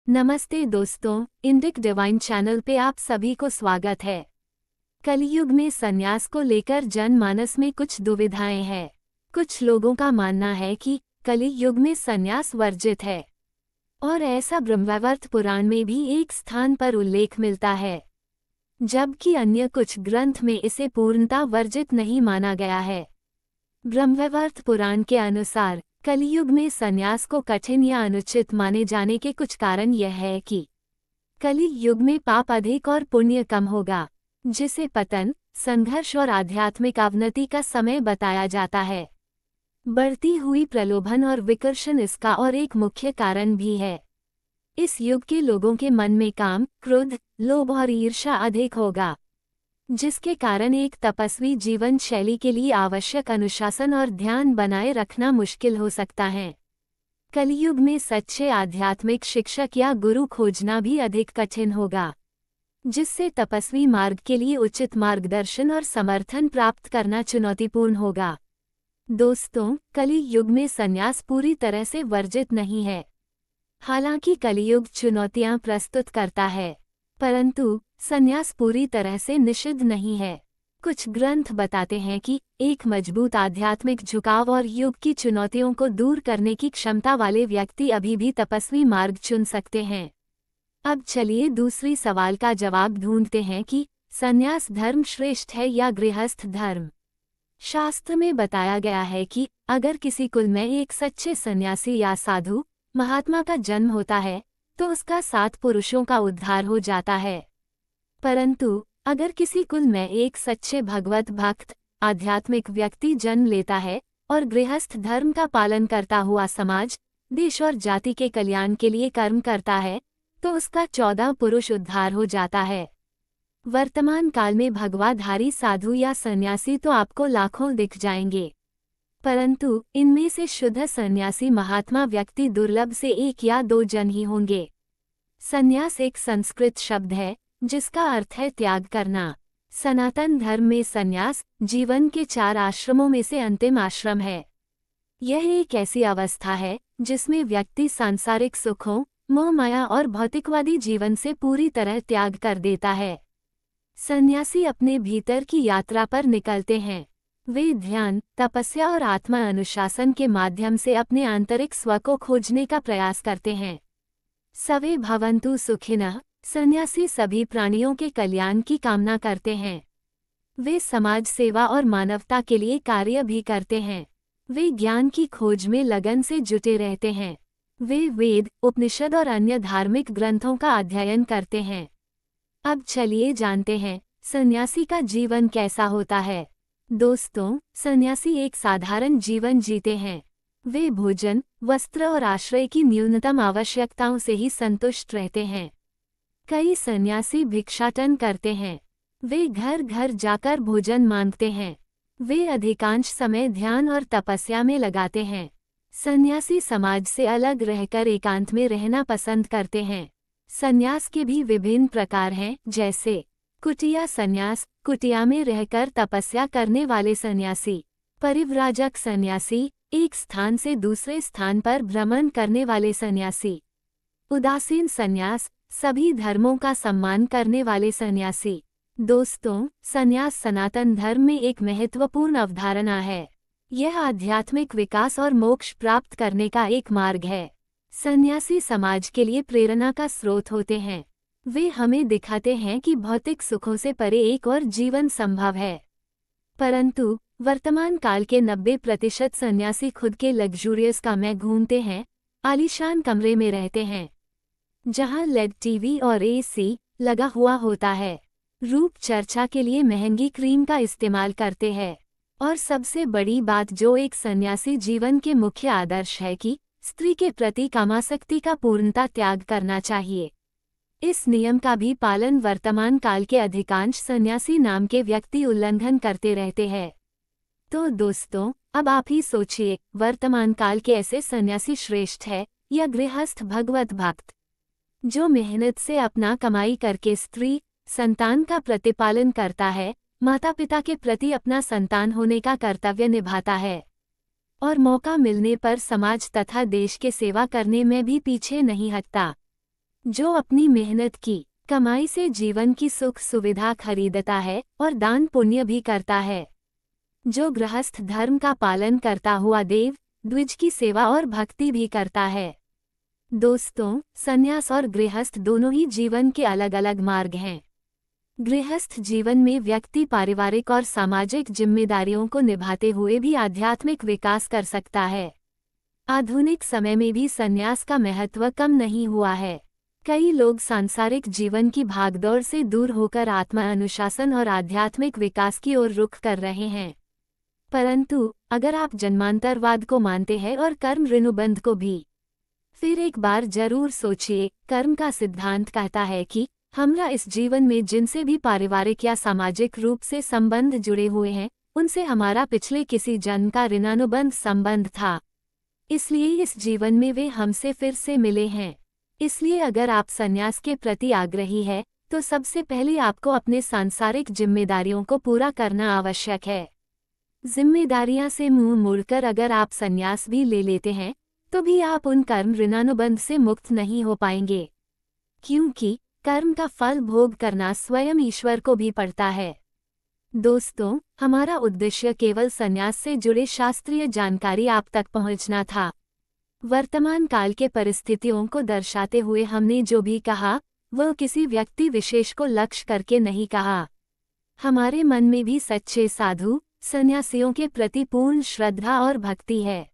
नमस्ते दोस्तों, Indic divine channel पे आप सभी को स्वागत है। कलियुग में संन्यास को लेकर जनमानस में कुछ दुविधाएं हैं। कुछ लोगों का मानना है कि कलियुग में संन्यास वर्जित है और ऐसा ब्रह्मवैवर्त पुराण में भी एक स्थान पर उल्लेख मिलता है, जबकि अन्य कुछ ग्रंथ में इसे पूर्णतः वर्जित नहीं माना गया है। ब्रह्मवैवर्त पुराण के अनुसार कलियुग में संन्यास को कठिन या अनुचित माने जाने के कुछ कारण यह है कि कलियुग में पाप अधिक और पुण्य कम होगा, जिसे पतन, संघर्ष और आध्यात्मिक अवनति का समय बताया जाता है। बढ़ती हुई प्रलोभन और विकर्षण इसका और एक मुख्य कारण भी है। इस युग के लोगों के मन में काम, क्रोध, लोभ और ईर्ष्या अधिक होगा, जिसके कारण एक तपस्वी जीवन शैली के लिए आवश्यक अनुशासन और ध्यान बनाए रखना मुश्किल हो सकता है। कलियुग में सच्चे आध्यात्मिक शिक्षक या गुरु खोजना भी अधिक कठिन होगा, जिससे तपस्वी मार्ग के लिए उचित मार्गदर्शन और समर्थन प्राप्त करना चुनौतीपूर्ण होगा। दोस्तों, कलियुग में संन्यास पूरी तरह से वर्जित नहीं है। हालांकि कलियुग चुनौतियां प्रस्तुत करता है, परंतु संन्यास पूरी तरह से निषिद्ध नहीं है। कुछ ग्रंथ बताते हैं कि एक मजबूत आध्यात्मिक झुकाव और युग की चुनौतियों को दूर करने की क्षमता वाले व्यक्ति अभी भी तपस्वी मार्ग चुन सकते हैं। अब चलिए दूसरी सवाल का जवाब ढूंढते हैं कि संन्यास धर्म श्रेष्ठ है या गृहस्थ धर्म। शास्त्र में बताया गया है कि अगर किसी कुल में एक सच्चे सन्यासी या साधु महात्मा का जन्म होता है तो उसका 7 पुरुषों का उद्धार हो जाता है। परंतु अगर किसी कुल में एक सच्चे भगवत भक्त आध्यात्मिक व्यक्ति जन्म लेता है और गृहस्थ धर्म का पालन करता हुआ समाज, देश और जाति के कल्याण के लिए कर्म करता है तो उसका 14 पुरुष उद्धार हो जाता है। वर्तमान काल में भगवाधारी साधु या सन्यासी तो आपको लाखों दिख जाएंगे, परंतु इनमें से शुद्ध सन्यासी महात्मा व्यक्ति दुर्लभ से 1 या 2 जन ही होंगे। संन्यास एक संस्कृत शब्द है जिसका अर्थ है त्याग करना। सनातन धर्म में संन्यास जीवन के 4 आश्रमों में से अंतिम आश्रम है। यह एक ऐसी अवस्था है जिसमें व्यक्ति सांसारिक सुखों, मोह माया और भौतिकवादी जीवन से पूरी तरह त्याग कर देता है। सन्यासी अपने भीतर की यात्रा पर निकलते हैं। वे ध्यान, तपस्या और आत्मा अनुशासन के माध्यम से अपने आंतरिक स्व को खोजने का प्रयास करते हैं। सवे भवन्तु सुखिनः। सन्यासी सभी प्राणियों के कल्याण की कामना करते हैं। वे समाज सेवा और मानवता के लिए कार्य भी करते हैं। वे ज्ञान की खोज में लगन से जुटे रहते हैं। वे वेद, उपनिषद और अन्य धार्मिक ग्रंथों का अध्ययन करते हैं। अब चलिए जानते हैं सन्यासी का जीवन कैसा होता है। दोस्तों, सन्यासी एक साधारण जीवन जीते हैं। वे भोजन, वस्त्र और आश्रय की न्यूनतम आवश्यकताओं से ही संतुष्ट रहते हैं। कई सन्यासी भिक्षाटन करते हैं। वे घर घर जाकर भोजन मांगते हैं। वे अधिकांश समय ध्यान और तपस्या में लगाते हैं। सन्यासी समाज से अलग रहकर एकांत में रहना पसंद करते हैं। सन्यास के भी विभिन्न प्रकार हैं, जैसे कुटिया सन्यास, कुटिया में रहकर तपस्या करने वाले सन्यासी। परिव्राजक सन्यासी, एक स्थान से दूसरे स्थान पर भ्रमण करने वाले सन्यासी। उदासीन सन्यास, सभी धर्मों का सम्मान करने वाले सन्यासी। दोस्तों, सन्यास सनातन धर्म में एक महत्वपूर्ण अवधारणा है। यह आध्यात्मिक विकास और मोक्ष प्राप्त करने का एक मार्ग है। सन्यासी समाज के लिए प्रेरणा का स्रोत होते हैं। वे हमें दिखाते हैं कि भौतिक सुखों से परे एक और जीवन संभव है। परंतु वर्तमान काल के 90% सन्यासी खुद के लग्जूरियस कार में घूमते हैं, आलीशान कमरे में रहते हैं जहां लेड टीवी और एसी लगा हुआ होता है, रूप चर्चा के लिए महंगी क्रीम का इस्तेमाल करते हैं और सबसे बड़ी बात जो एक सन्यासी जीवन के मुख्य आदर्श है कि स्त्री के प्रति कामासक्ति का पूर्णता त्याग करना चाहिए। इस नियम का भी पालन वर्तमान काल के अधिकांश सन्यासी नाम के व्यक्ति उल्लंघन करते रहते हैं। तो दोस्तों, अब आप ही सोचिए, वर्तमान काल के ऐसे सन्यासी श्रेष्ठ है या गृहस्थ भगवत भक्त जो मेहनत से अपना कमाई करके स्त्री संतान का प्रतिपालन करता है, माता पिता के प्रति अपना संतान होने का कर्तव्य निभाता है और मौका मिलने पर समाज तथा देश के सेवा करने में भी पीछे नहीं हटता। जो अपनी मेहनत की कमाई से जीवन की सुख सुविधा खरीदता है और दान पुण्य भी करता है। जो गृहस्थ धर्म का पालन करता हुआ देव द्विज की सेवा और भक्ति भी करता है। दोस्तों, संन्यास और गृहस्थ दोनों ही जीवन के अलग अलग मार्ग हैं। गृहस्थ जीवन में व्यक्ति पारिवारिक और सामाजिक जिम्मेदारियों को निभाते हुए भी आध्यात्मिक विकास कर सकता है। आधुनिक समय में भी संन्यास का महत्व कम नहीं हुआ है। कई लोग सांसारिक जीवन की भागदौड़ से दूर होकर आत्मा अनुशासन और आध्यात्मिक विकास की ओर रुख कर रहे हैं। परंतु अगर आप जन्मांतरवाद को मानते हैं और कर्म ऋणुबंध को भी, फिर एक बार जरूर सोचिए। कर्म का सिद्धांत कहता है कि हमरा इस जीवन में जिनसे भी पारिवारिक या सामाजिक रूप से संबंध जुड़े हुए हैं, उनसे हमारा पिछले किसी जन्म का ऋणानुबंध संबंध था, इसलिए इस जीवन में वे हमसे फिर से मिले हैं। इसलिए अगर आप संन्यास के प्रति आग्रही है तो सबसे पहले आपको अपने सांसारिक जिम्मेदारियों को पूरा करना आवश्यक है। जिम्मेदारियां से मुंह मोड़कर अगर आप संन्यास भी ले लेते हैं तो भी आप उन कर्म ऋणानुबंध से मुक्त नहीं हो पाएंगे, क्योंकि कर्म का फल भोग करना स्वयं ईश्वर को भी पड़ता है। दोस्तों, हमारा उद्देश्य केवल संन्यास से जुड़े शास्त्रीय जानकारी आप तक पहुंचना था। वर्तमान काल के परिस्थितियों को दर्शाते हुए हमने जो भी कहा वह किसी व्यक्ति विशेष को लक्ष्य करके नहीं कहा। हमारे मन में भी सच्चे साधु सन्यासियों के प्रति पूर्ण श्रद्धा और भक्ति है।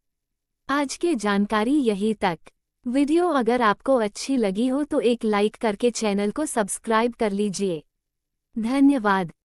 आज की जानकारी यही तक। वीडियो अगर आपको अच्छी लगी हो तो एक लाइक करके चैनल को सब्सक्राइब कर लीजिए। धन्यवाद।